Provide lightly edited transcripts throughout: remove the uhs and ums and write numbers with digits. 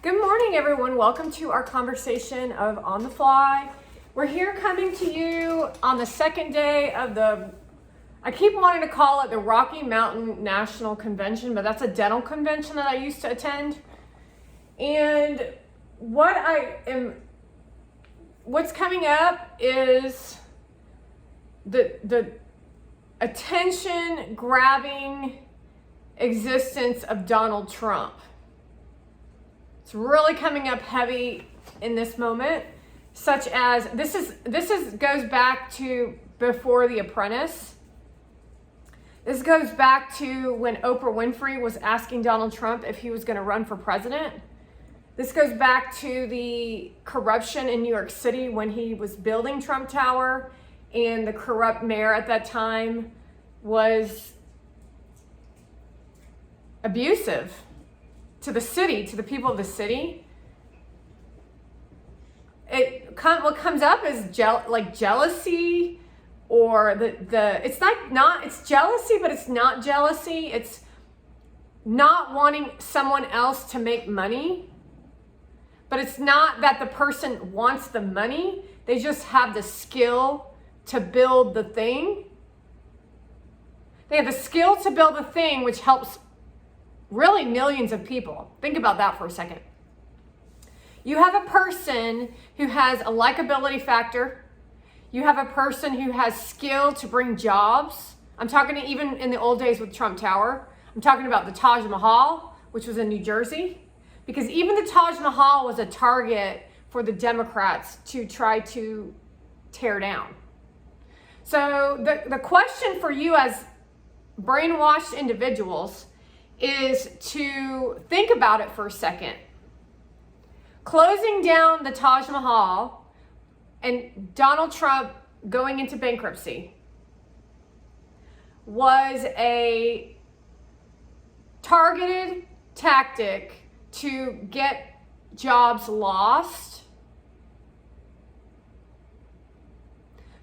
Good morning, everyone. Welcome to our conversation of On the Fly. We're here coming to you on the second day of I keep wanting to call it the Rocky Mountain National Convention, but that's a dental convention that I used to attend. And what's coming up is the attention-grabbing existence of Donald Trump. It's really coming up heavy in this moment, such as this goes back to before The Apprentice. This goes back to when Oprah Winfrey was asking Donald Trump if he was going to run for president. This goes back to the corruption in New York City when he was building Trump Tower, and the corrupt mayor at that time was abusive to the city, to the people of the city. What comes up is jealousy, or it's jealousy, but it's not jealousy. It's not wanting someone else to make money, but it's not that the person wants the money. They just have the skill to build the thing. They have the skill to build the thing, which helps really millions of people. Think about that for a second. You have a person who has a likability factor. You have a person who has skill to bring jobs. I'm talking even in the old days with Trump Tower. I'm talking about the Taj Mahal, which was in New Jersey, because even the Taj Mahal was a target for the Democrats to try to tear down. So the question for you as brainwashed individuals is to think about it for a second. Closing down the Taj Mahal and Donald Trump going into bankruptcy was a targeted tactic to get jobs lost.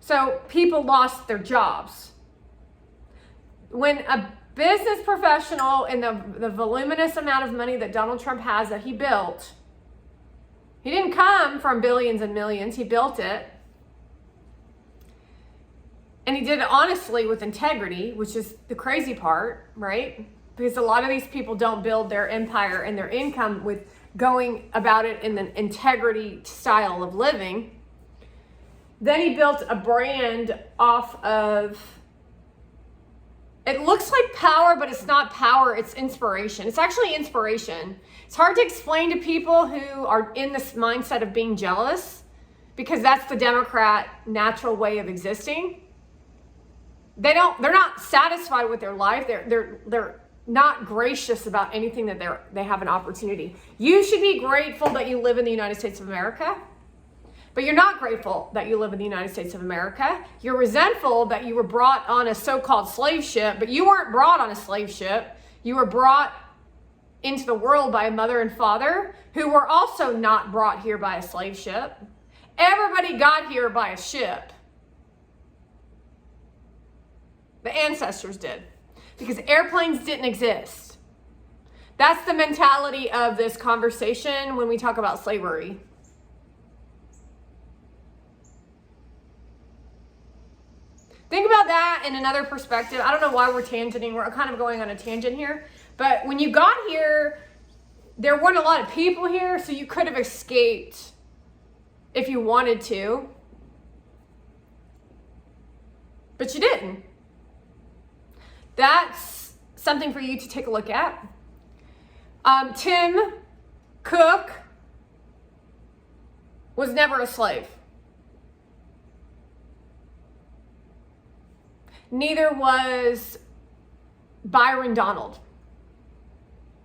So people lost their jobs. When a business professional and the voluminous amount of money that Donald Trump has that he built, he didn't come from billions and millions, he built it. And he did it honestly with integrity, which is the crazy part, right? Because a lot of these people don't build their empire and their income with going about it in an integrity style of living. Then he built a brand off of, it looks like power, but it's not power, it's inspiration. It's actually inspiration. It's hard to explain to people who are in this mindset of being jealous, because that's the Democrat natural way of existing. They're not satisfied with their life. They're not gracious about anything that they have an opportunity. You should be grateful that you live in the United States of America. But you're not grateful that you live in the United States of America. You're resentful that you were brought on a so-called slave ship, but you weren't brought on a slave ship. You were brought into the world by a mother and father who were also not brought here by a slave ship. Everybody got here by a ship. The ancestors did, because airplanes didn't exist. That's the mentality of this conversation when we talk about slavery. Think about that in another perspective. I don't know why we're tangenting. We're kind of going on a tangent here. But when you got here, there weren't a lot of people here, so you could have escaped if you wanted to. But you didn't. That's something for you to take a look at. Tim Cook was never a slave. Neither was Byron Donald.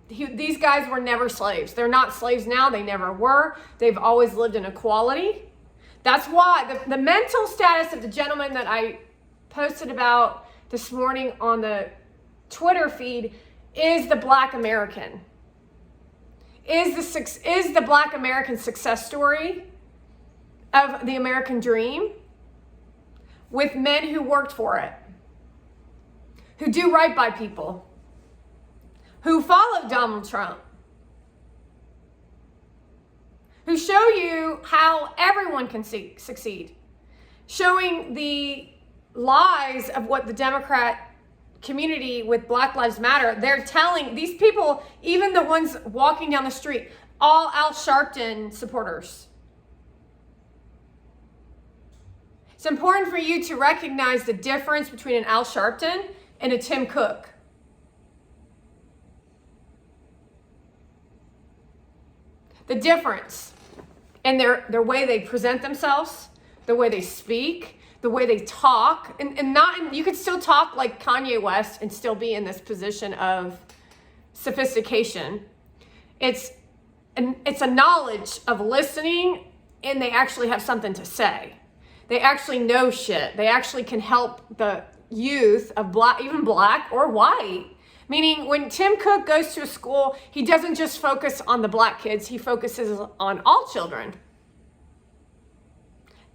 These guys were never slaves. They're not slaves now. They never were. They've always lived in equality. That's why the mental status of the gentleman that I posted about this morning on the Twitter feed is the Black American. Is the Black American success story of the American dream with men who worked for it, who do right by people, who follow Donald Trump, who show you how everyone can succeed, showing the lies of what the Democrat community with Black Lives Matter, they're telling these people, even the ones walking down the street, all Al Sharpton supporters. It's important for you to recognize the difference between an Al Sharpton and a Tim Cook. The difference in their way they present themselves, the way they speak, the way they talk, and not, you could still talk like Kanye West and still be in this position of sophistication. It's a knowledge of listening, and they actually have something to say. They actually know shit. They actually can help the youth of black, even black or white. Meaning when Tim Cook goes to a school, he doesn't just focus on the black kids, he focuses on all children.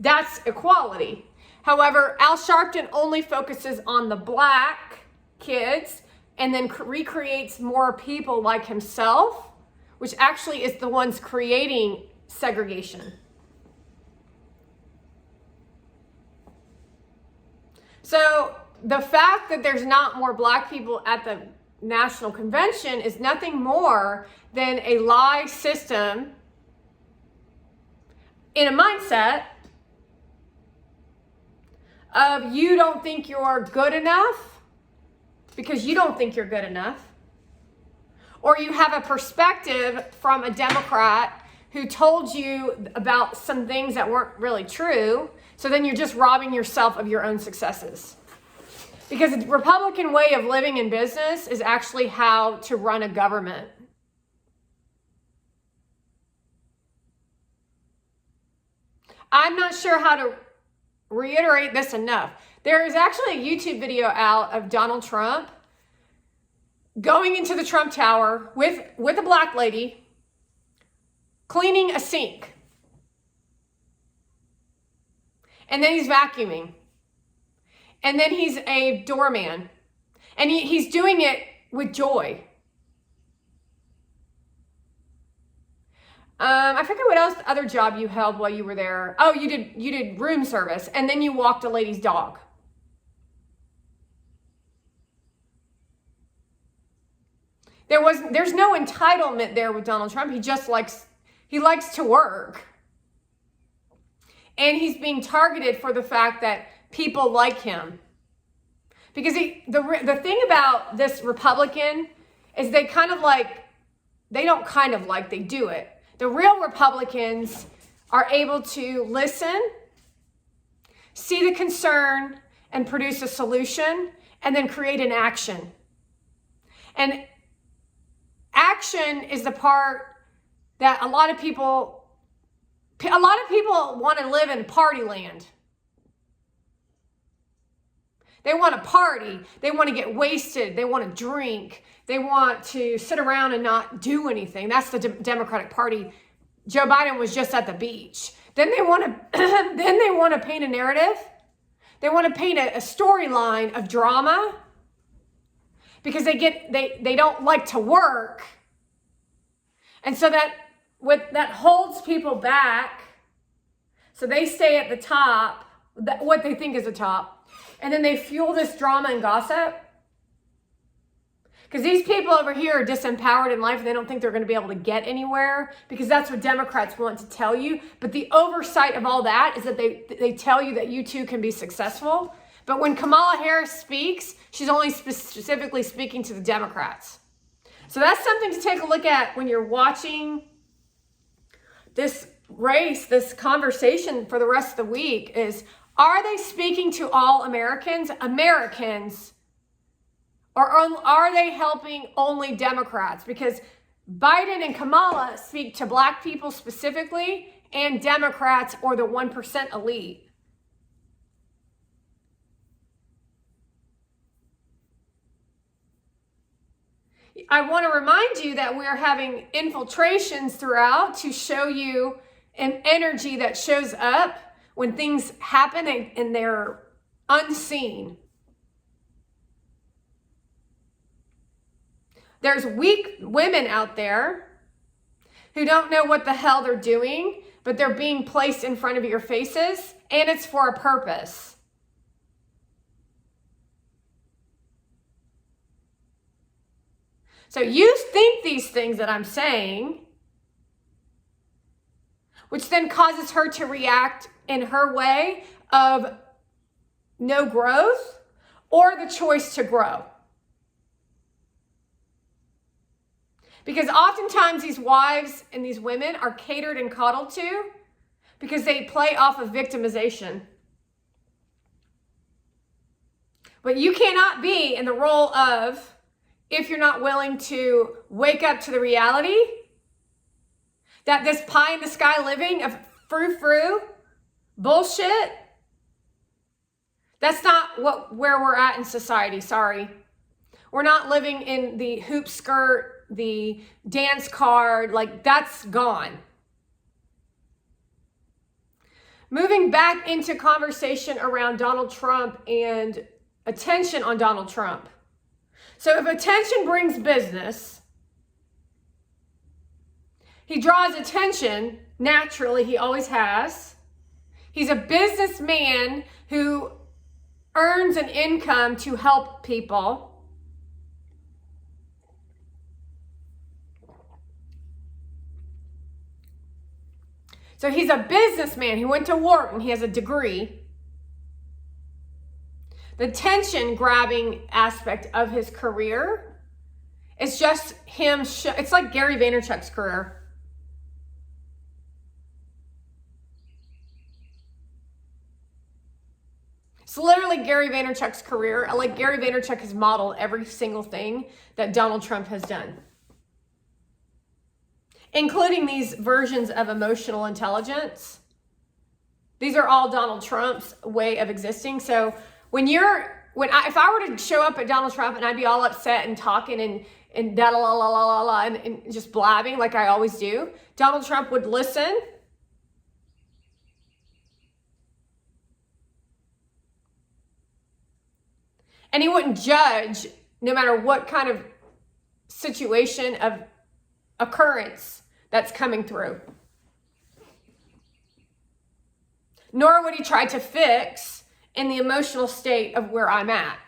That's equality. However, Al Sharpton only focuses on the black kids and then recreates more people like himself, which actually is the ones creating segregation. So the fact that there's not more black people at the National Convention is nothing more than a lie system in a mindset of you don't think you're good enough because you don't think you're good enough, or you have a perspective from a Democrat who told you about some things that weren't really true, so then you're just robbing yourself of your own successes. Because the Republican way of living in business is actually how to run a government. I'm not sure how to reiterate this enough. There is actually a YouTube video out of Donald Trump going into the Trump Tower with a black lady cleaning a sink. And then he's vacuuming. And then he's a doorman. And he's doing it with joy. I forget what else other job you held while you were there. Oh, you did room service, and then you walked a lady's dog. There's no entitlement there with Donald Trump. He likes to work. And he's being targeted for the fact that people like him. Because the thing about this Republican is they do it. The real Republicans are able to listen, see the concern, and produce a solution, and then create an action. And action is the part that a lot of people want to live in party land. They want to party. They want to get wasted. They want to drink. They want to sit around and not do anything. That's the Democratic Party. Joe Biden was just at the beach. Then they want to paint a narrative. They want to paint a storyline of drama because they don't like to work. And so that holds people back. So they stay at the top, what they think is the top. And then they fuel this drama and gossip. Because these people over here are disempowered in life and they don't think they're going to be able to get anywhere because that's what Democrats want to tell you. But the oversight of all that is that they tell you that you too can be successful. But when Kamala Harris speaks, she's only specifically speaking to the Democrats. So that's something to take a look at when you're watching this race, this conversation for the rest of the week is, are they speaking to all Americans? Or are they helping only Democrats? Because Biden and Kamala speak to black people specifically and Democrats or the 1% elite. I want to remind you that we're having infiltrations throughout to show you an energy that shows up when things happen and they're unseen. There's weak women out there who don't know what the hell they're doing, but they're being placed in front of your faces, and it's for a purpose. So you think these things that I'm saying, which then causes her to react in her way of no growth or the choice to grow. Because oftentimes these wives and these women are catered and coddled to because they play off of victimization. But you cannot be in the role of, if you're not willing to wake up to the reality that this pie in the sky living of frou-frou bullshit, that's not where we're at in society. Sorry. We're not living in the hoop skirt, the dance card, like that's gone. Moving back into conversation around Donald Trump and attention on Donald Trump. So if attention brings business, he draws attention, naturally, he always has. He's a businessman who earns an income to help people. So he's a businessman. He went to Wharton. He has a degree. The attention-grabbing aspect of his career is just him. It's like Gary Vaynerchuk's career. It's literally Gary Vaynerchuk's career. Like Gary Vaynerchuk has modeled every single thing that Donald Trump has done, including these versions of emotional intelligence. These are all Donald Trump's way of existing. So if I were to show up at Donald Trump and I'd be all upset and talking and da la la la la la and just blabbing like I always do, Donald Trump would listen. And he wouldn't judge no matter what kind of situation of occurrence that's coming through. Nor would he try to fix in the emotional state of where I'm at.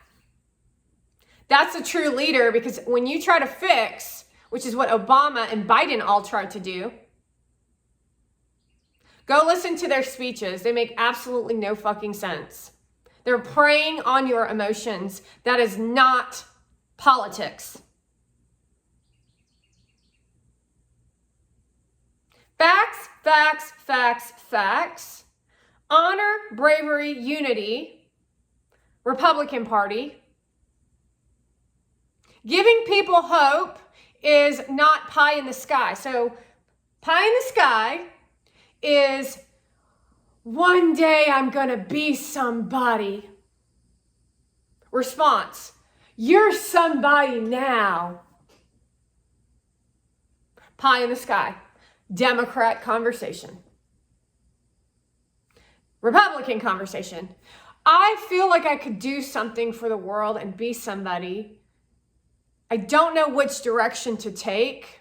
That's a true leader, because when you try to fix, which is what Obama and Biden all tried to do, go listen to their speeches. They make absolutely no fucking sense. They're preying on your emotions. That is not politics. Facts, facts, facts, facts. Honor, bravery, unity. Republican Party. Giving people hope is not pie in the sky. So pie in the sky is one day I'm gonna be somebody. Response, you're somebody now. Pie in the sky. Democrat conversation. Republican conversation. I feel like I could do something for the world and be somebody. I don't know which direction to take.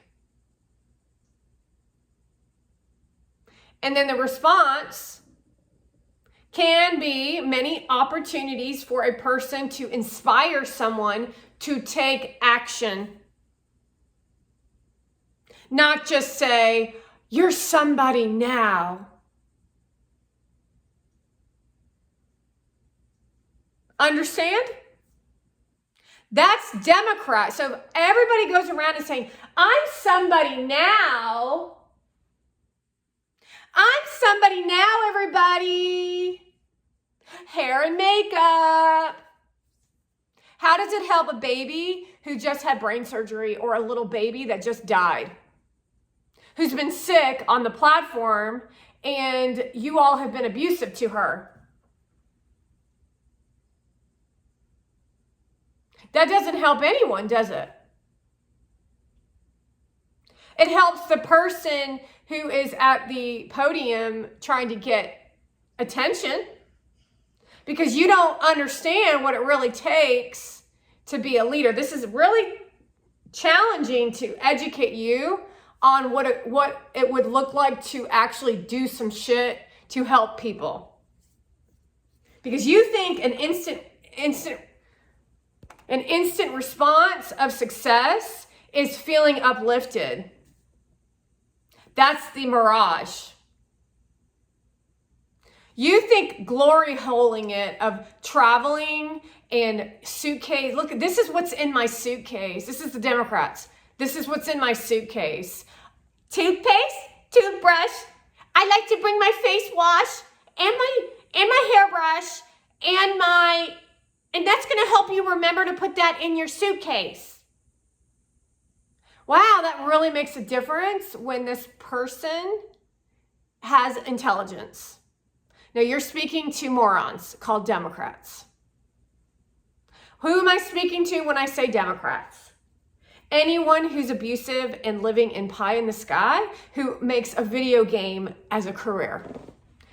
And then the response can be many opportunities for a person to inspire someone to take action. Not just say, you're somebody now. Understand? That's Democrat. So everybody goes around and saying, I'm somebody now. I'm somebody now, everybody. Hair and makeup. How does it help a baby who just had brain surgery, or a little baby that just died, who's been sick on the platform, and you all have been abusive to her? That doesn't help anyone, does it? It helps the person who is at the podium trying to get attention, because you don't understand what it really takes to be a leader. This is really challenging to educate you on what it would look like to actually do some shit to help people. Because you think an instant response of success is feeling uplifted. That's the mirage. You think glory holing it of traveling and suitcase. Look, this is what's in my suitcase. This is the Democrats. This is what's in my suitcase. Toothpaste, toothbrush. I like to bring my face wash and my hairbrush and that's going to help you remember to put that in your suitcase. Wow, that really makes a difference when this person has intelligence. Now you're speaking to morons called Democrats. Who am I speaking to when I say Democrats? Anyone who's abusive and living in pie in the sky, who makes a video game as a career.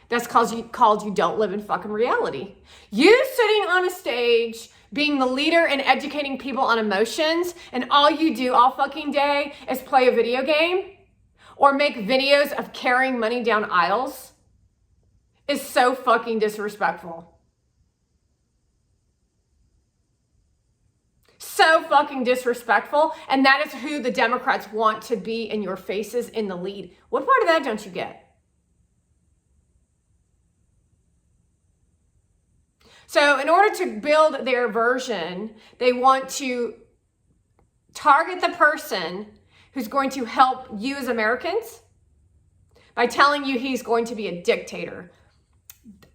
That's called you don't live in fucking reality. You sitting on a stage, being the leader and educating people on emotions, and all you do all fucking day is play a video game or make videos of carrying money down aisles is so fucking disrespectful. So fucking disrespectful. And that is who the Democrats want to be in your faces in the lead. What part of that don't you get? So in order to build their version, they want to target the person who's going to help you as Americans by telling you he's going to be a dictator.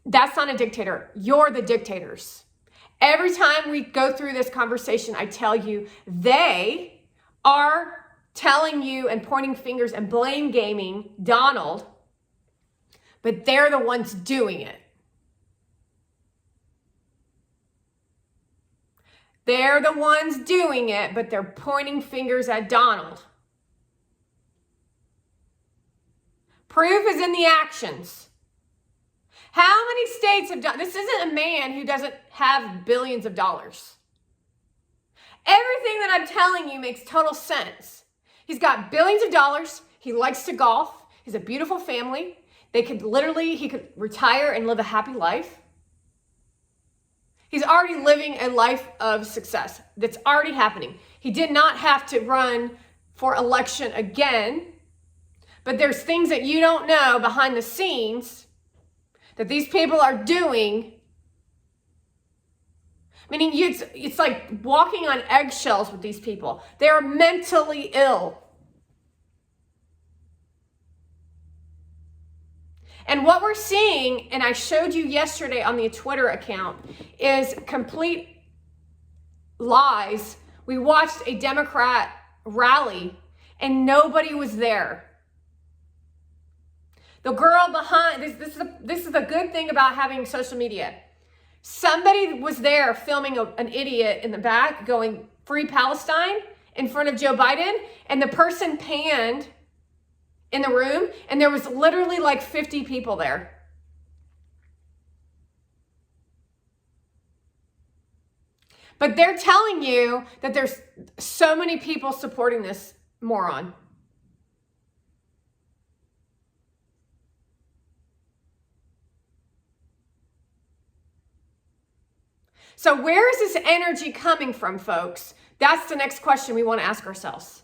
That's not a dictator. You're the dictators. Every time we go through this conversation, I tell you, they are telling you and pointing fingers and blame gaming Donald, but they're the ones doing it. They're the ones doing it, but they're pointing fingers at Donald. Proof is in the actions. How many states have done this? Isn't a man who doesn't have billions of dollars. Everything that I'm telling you makes total sense. He's got billions of dollars. He likes to golf. He's a beautiful family. He could retire and live a happy life. He's already living a life of success. That's already happening. He did not have to run for election again, but there's things that you don't know behind the scenes that these people are doing. Meaning it's like walking on eggshells with these people. They're mentally ill. And what we're seeing, and I showed you yesterday on the Twitter account, is complete lies. We watched a Democrat rally and nobody was there. The girl behind, this is the good thing about having social media. Somebody was there filming an idiot in the back going, "Free Palestine," in front of Joe Biden, and the person panned in the room, and there was literally like 50 people there. But they're telling you that there's so many people supporting this moron. So where is this energy coming from, folks? That's the next question we want to ask ourselves.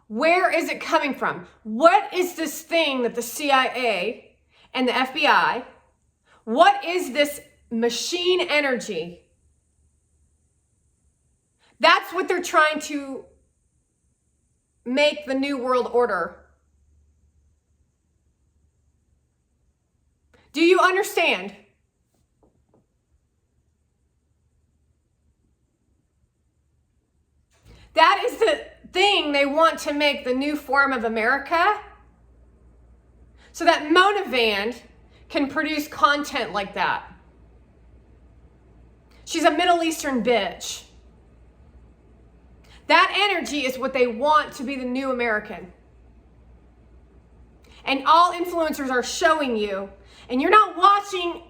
Where is it coming from? What is this thing that the CIA and the FBI, what is this machine energy? That's what they're trying to make the new world order. Do you understand? That is the thing they want to make the new form of America, so that Monavand can produce content like that. She's a Middle Eastern bitch. That energy is what they want to be the new American. And all influencers are showing you, and you're not watching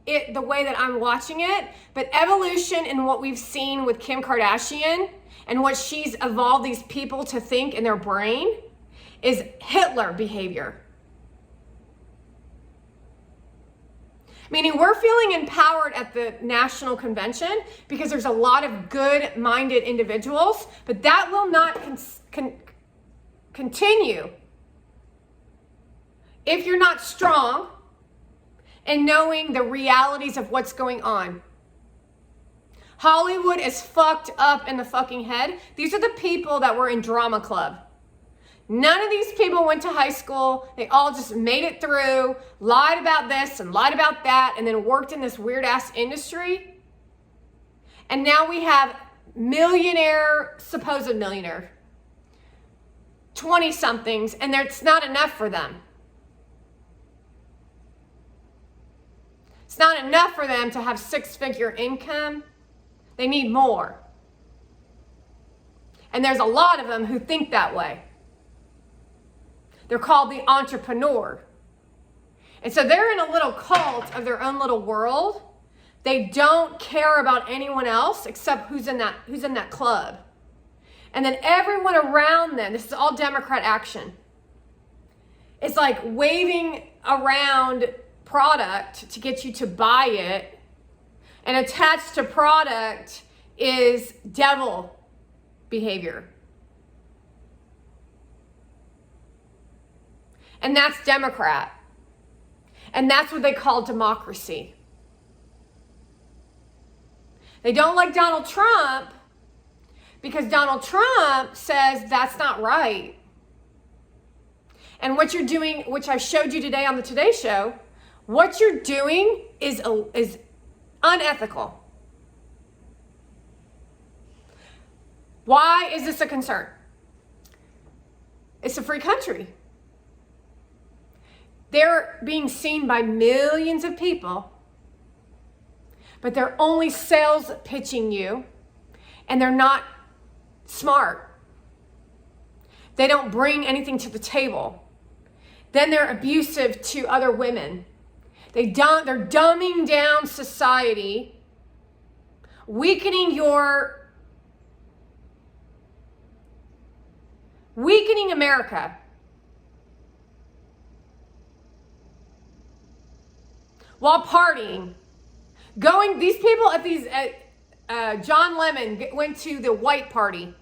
it the way that I'm watching it, but evolution and what we've seen with Kim Kardashian and what she's evolved these people to think in their brain is Hitler behavior. Meaning we're feeling empowered at the national convention because there's a lot of good-minded individuals, but that will not continue if you're not strong in knowing the realities of what's going on. Hollywood is fucked up in the fucking head. These are the people that were in drama club. None of these people went to high school. They all just made it through, lied about this and lied about that, and then worked in this weird ass industry. And now we have supposed millionaire, 20 somethings, and it's not enough for them. It's not enough for them to have 6-figure income. They need more. And there's a lot of them who think that way. They're called the entrepreneur. And so they're in a little cult of their own little world. They don't care about anyone else except who's in that club. And then everyone around them, this is all Democrat action. It's like waving around product to get you to buy it. And attached to product is devil behavior. And that's Democrat. And that's what they call democracy. They don't like Donald Trump because Donald Trump says that's not right. And what you're doing, which I showed you today on the Today Show, what you're doing is unethical. Why is this a concern? It's a free country. They're being seen by millions of people, but they're only sales pitching you, and they're not smart. They don't bring anything to the table. Then they're abusive to other women. They're dumbing down society, weakening America. While partying, these people John Lemon went to the white party.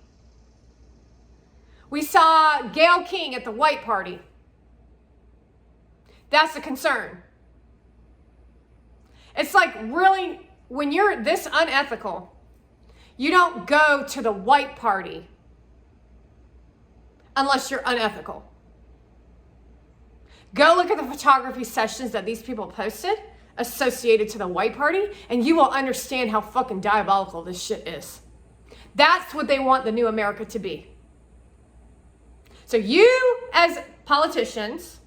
We saw Gayle King at the white party. That's a concern. It's like, really, when you're this unethical, you don't go to the white party unless you're unethical. Go look at the photography sessions that these people posted associated to the white party, and you will understand how fucking diabolical this shit is. That's what they want the new America to be. So you, as politicians,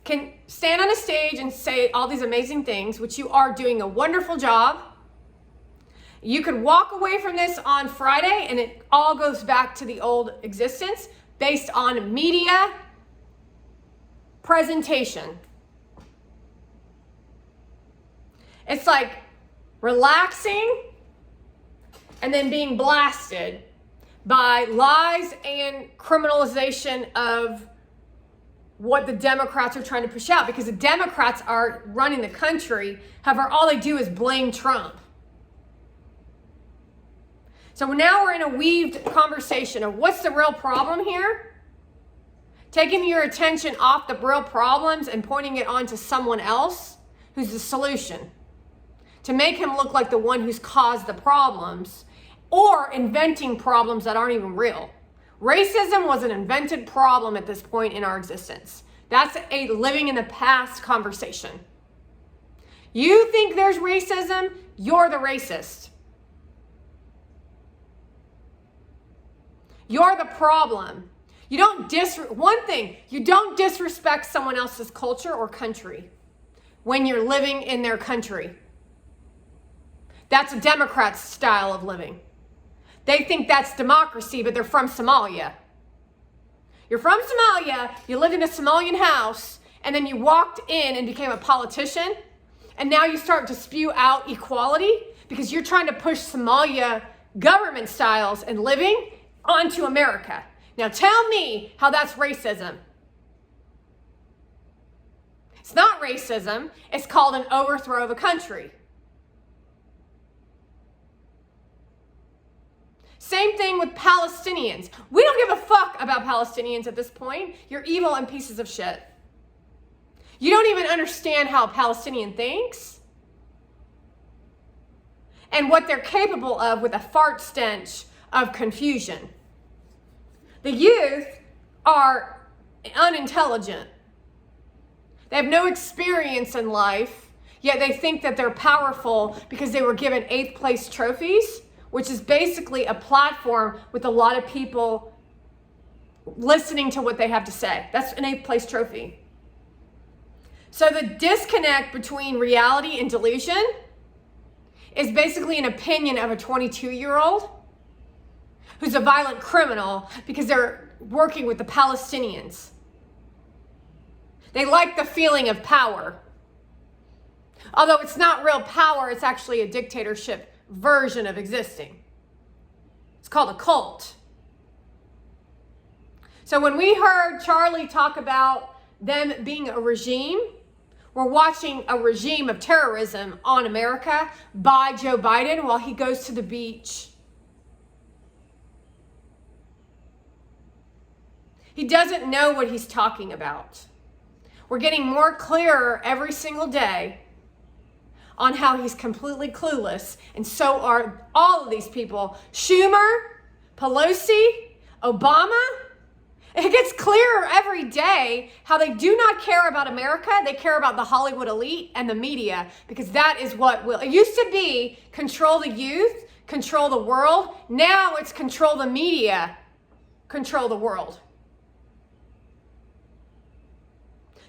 can stand on a stage and say all these amazing things, which you are doing a wonderful job. You could walk away from this on Friday and it all goes back to the old existence based on media presentation. It's like relaxing and then being blasted by lies and criminalization of what the Democrats are trying to push out, because the Democrats are running the country. However, all they do is blame Trump. So now we're in a weaved conversation of what's the real problem here? Taking your attention off the real problems and pointing it on to someone else who's the solution, to make him look like the one who's caused the problems, or inventing problems that aren't even real. Racism was an invented problem at this point in our existence. That's a living in the past conversation. You think there's racism, you're the racist. You're the problem. You don't disrespect someone else's culture or country when you're living in their country. That's a Democrat's style of living. They think that's democracy, but they're from Somalia. You're from Somalia, you lived in a Somalian house, and then you walked in and became a politician, and now you start to spew out equality because you're trying to push Somalia government styles and living onto America. Now tell me how that's racism. It's not racism. It's called an overthrow of a country. Same thing with Palestinians. We don't give a fuck about Palestinians at this point. You're evil and pieces of shit. You don't even understand how a Palestinian thinks and what they're capable of with a fart stench of confusion. The youth are unintelligent. They have no experience in life, yet they think that they're powerful because they were given 8th place trophies, which is basically a platform with a lot of people listening to what they have to say. That's an 8th place trophy. So the disconnect between reality and delusion is basically an opinion of a 22-year-old who's a violent criminal because they're working with the Palestinians. They like the feeling of power. Although it's not real power, it's actually a dictatorship version of existing. It's called a cult. So when we heard Charlie talk about them being a regime, we're watching a regime of terrorism on America by Joe Biden while he goes to the beach. He doesn't know what he's talking about. We're getting more clearer every single day on how he's completely clueless, and so are all of these people. Schumer, Pelosi, Obama. It gets clearer every day how they do not care about America. They care about the Hollywood elite and the media, because that is what will. It used to be control the youth, control the world. Now it's control the media, control the world.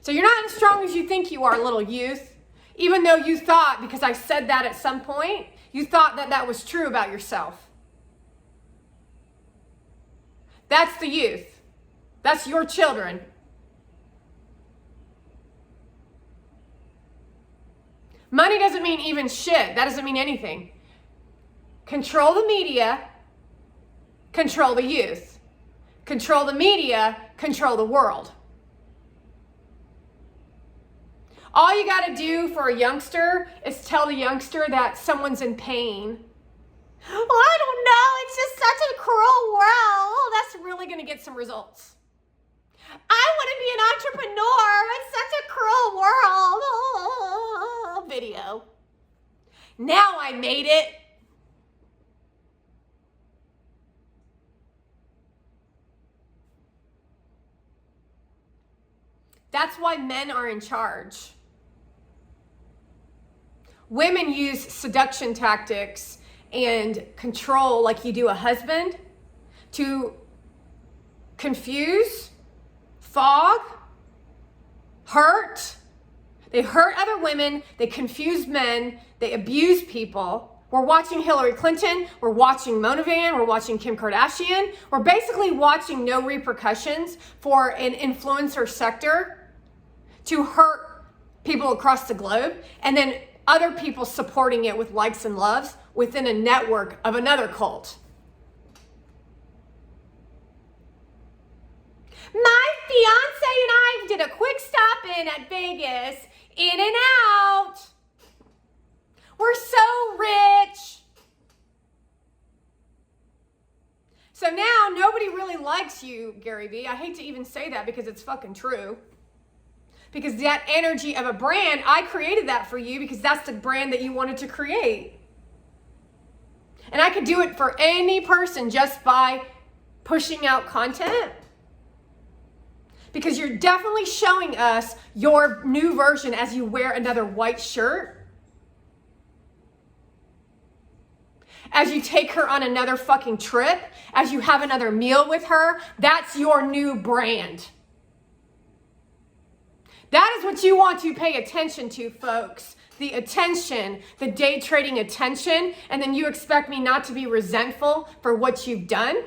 So you're not as strong as you think you are, little youth. Even though you thought, because I said that at some point, you thought that that was true about yourself. That's the youth. That's your children. Money doesn't mean even shit. That doesn't mean anything. Control the media, control the youth. Control the media, control the world. All you got to do for a youngster is tell the youngster that someone's in pain. Well, I don't know. It's just such a cruel world. Oh, that's really going to get some results. I want to be an entrepreneur. It's such a cruel world. Oh, video. Now I made it. That's why men are in charge. Women use seduction tactics and control like you do a husband to confuse, fog, hurt. They hurt other women, they confuse men, they abuse people. We're watching Hillary Clinton, we're watching Monavan, we're watching Kim Kardashian. We're basically watching no repercussions for an influencer sector to hurt people across the globe, and then other people supporting it with likes and loves within a network of another cult. My fiance and I did a quick stop in at Vegas, in and out. We're so rich. So now nobody really likes you, Gary Vee. I hate to even say that because it's fucking true. Because that energy of a brand, I created that for you because that's the brand that you wanted to create. And I could do it for any person just by pushing out content. Because you're definitely showing us your new version as you wear another white shirt. As you take her on another fucking trip. As you have another meal with her. That's your new brand. That is what you want to pay attention to, folks. The attention, the day trading attention, and then you expect me not to be resentful for what you've done?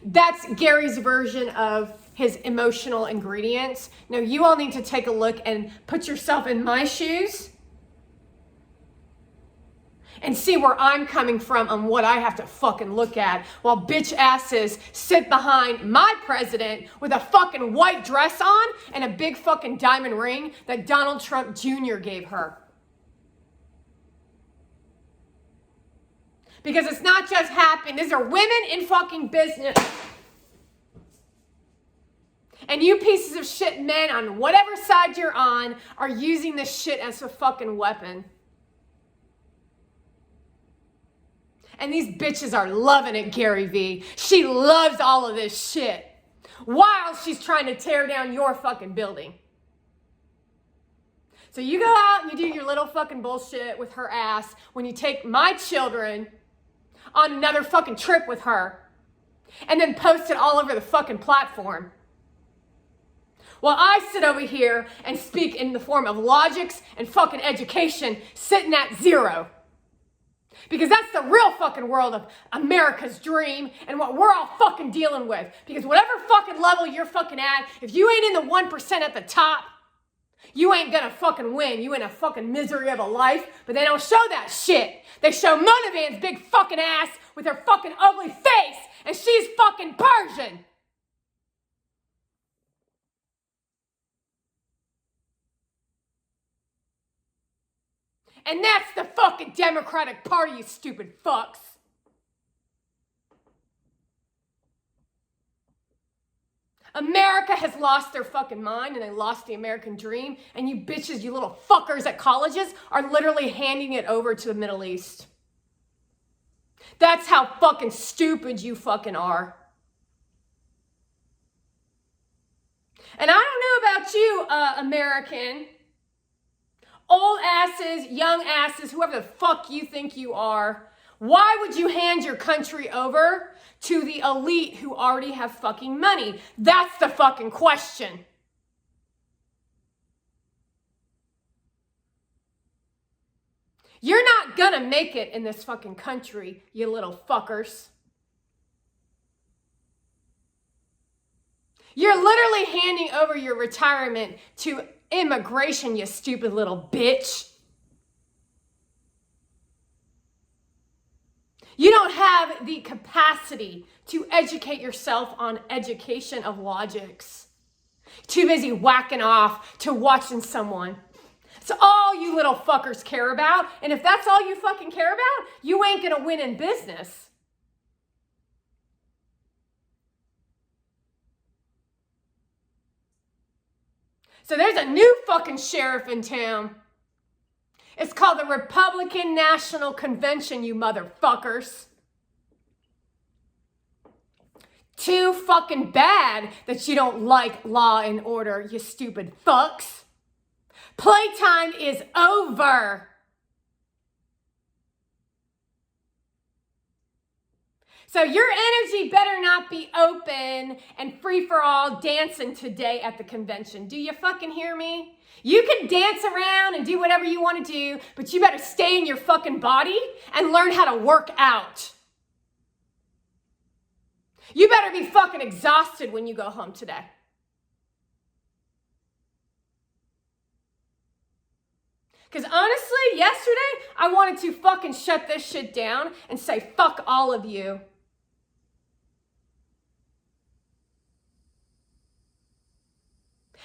That's Gary's version of his emotional ingredients. Now, you all need to take a look and put yourself in my shoes and see where I'm coming from on what I have to fucking look at while bitch asses sit behind my president with a fucking white dress on and a big fucking diamond ring that Donald Trump Jr. gave her. Because it's not just happening. These are women in fucking business. And you pieces of shit men on whatever side you're on are using this shit as a fucking weapon. And these bitches are loving it, Gary Vee. She loves all of this shit while she's trying to tear down your fucking building. So you go out and you do your little fucking bullshit with her ass when you take my children on another fucking trip with her and then post it all over the fucking platform. While I sit over here and speak in the form of logics and fucking education sitting at zero. Because that's the real fucking world of America's dream and what we're all fucking dealing with. Because whatever fucking level you're fucking at, if you ain't in the 1% at the top, you ain't gonna fucking win. You in a fucking misery of a life. But they don't show that shit. They show Mona Van's big fucking ass with her fucking ugly face, and she's fucking Persian. And that's the fucking Democratic Party, you stupid fucks. America has lost their fucking mind and they lost the American dream. And you bitches, you little fuckers at colleges are literally handing it over to the Middle East. That's how fucking stupid you fucking are. And I don't know about you, American. Old asses, young asses, whoever the fuck you think you are. Why would you hand your country over to the elite who already have fucking money? That's the fucking question. You're not gonna make it in this fucking country, you little fuckers. You're literally handing over your retirement to immigration, you stupid little bitch. You don't have the capacity to educate yourself on education of logics. Too busy whacking off to watching someone. It's all you little fuckers care about. And if that's all you fucking care about, you ain't gonna win in business. So there's a new fucking sheriff in town. It's called the Republican National Convention, you motherfuckers. Too fucking bad that you don't like law and order, you stupid fucks. Playtime is over. So your energy better not be open and free for all dancing today at the convention. Do you fucking hear me? You can dance around and do whatever you want to do, but you better stay in your fucking body and learn how to work out. You better be fucking exhausted when you go home today. Because honestly, yesterday, I wanted to fucking shut this shit down and say, fuck all of you.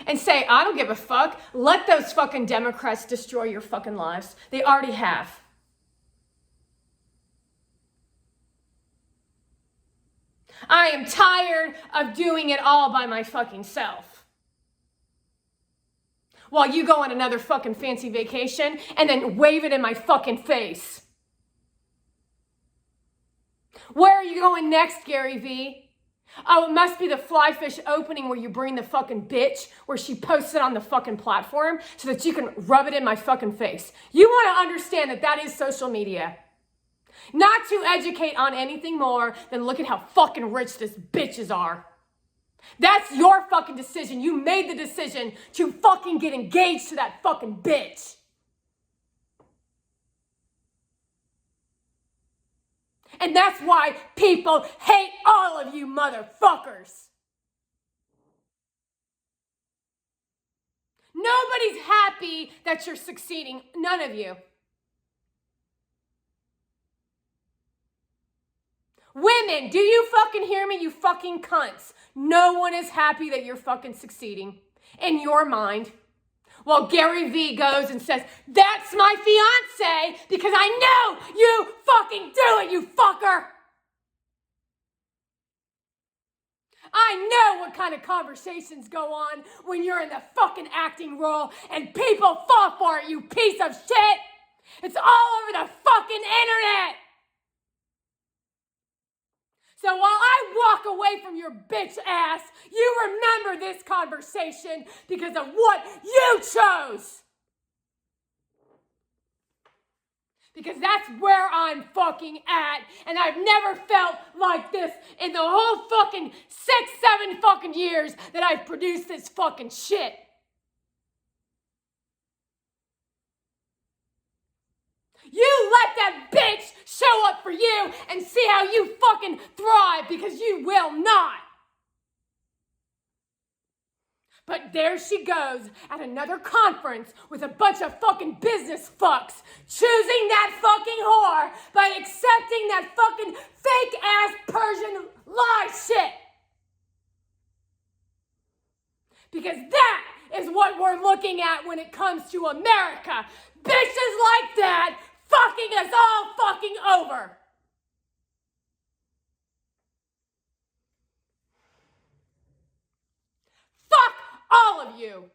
And say, I don't give a fuck. Let those fucking Democrats destroy your fucking lives. They already have. I am tired of doing it all by my fucking self. While you go on another fucking fancy vacation and then wave it in my fucking face. Where are you going next, Gary Vee? Oh, it must be the Fly Fish opening where you bring the fucking bitch where she posts it on the fucking platform so that you can rub it in my fucking face. You want to understand that that is social media. Not to educate on anything more than look at how fucking rich this bitches are. That's your fucking decision. You made the decision to fucking get engaged to that fucking bitch. And that's why people hate all of you motherfuckers. Nobody's happy that you're succeeding. None of you. Women, do you fucking hear me, you fucking cunts? No one is happy that you're fucking succeeding in your mind. Well, Gary Vee goes and says, that's my fiance because I know you fucking do it, you fucker. I know what kind of conversations go on when you're in the fucking acting role and people fall for it, you piece of shit. It's all over the fucking internet. So while I walk away from your bitch ass, you remember this conversation because of what you chose. Because that's where I'm fucking at. And I've never felt like this in the whole fucking 6-7 fucking years that I've produced this fucking shit. You let that bitch show up for you and see how you fucking thrive because you will not. But there she goes at another conference with a bunch of fucking business fucks, choosing that fucking whore by accepting that fucking fake ass Persian lie shit. Because that is what we're looking at when it comes to America. Bitches like that fucking us all fucking over. Fuck all of you.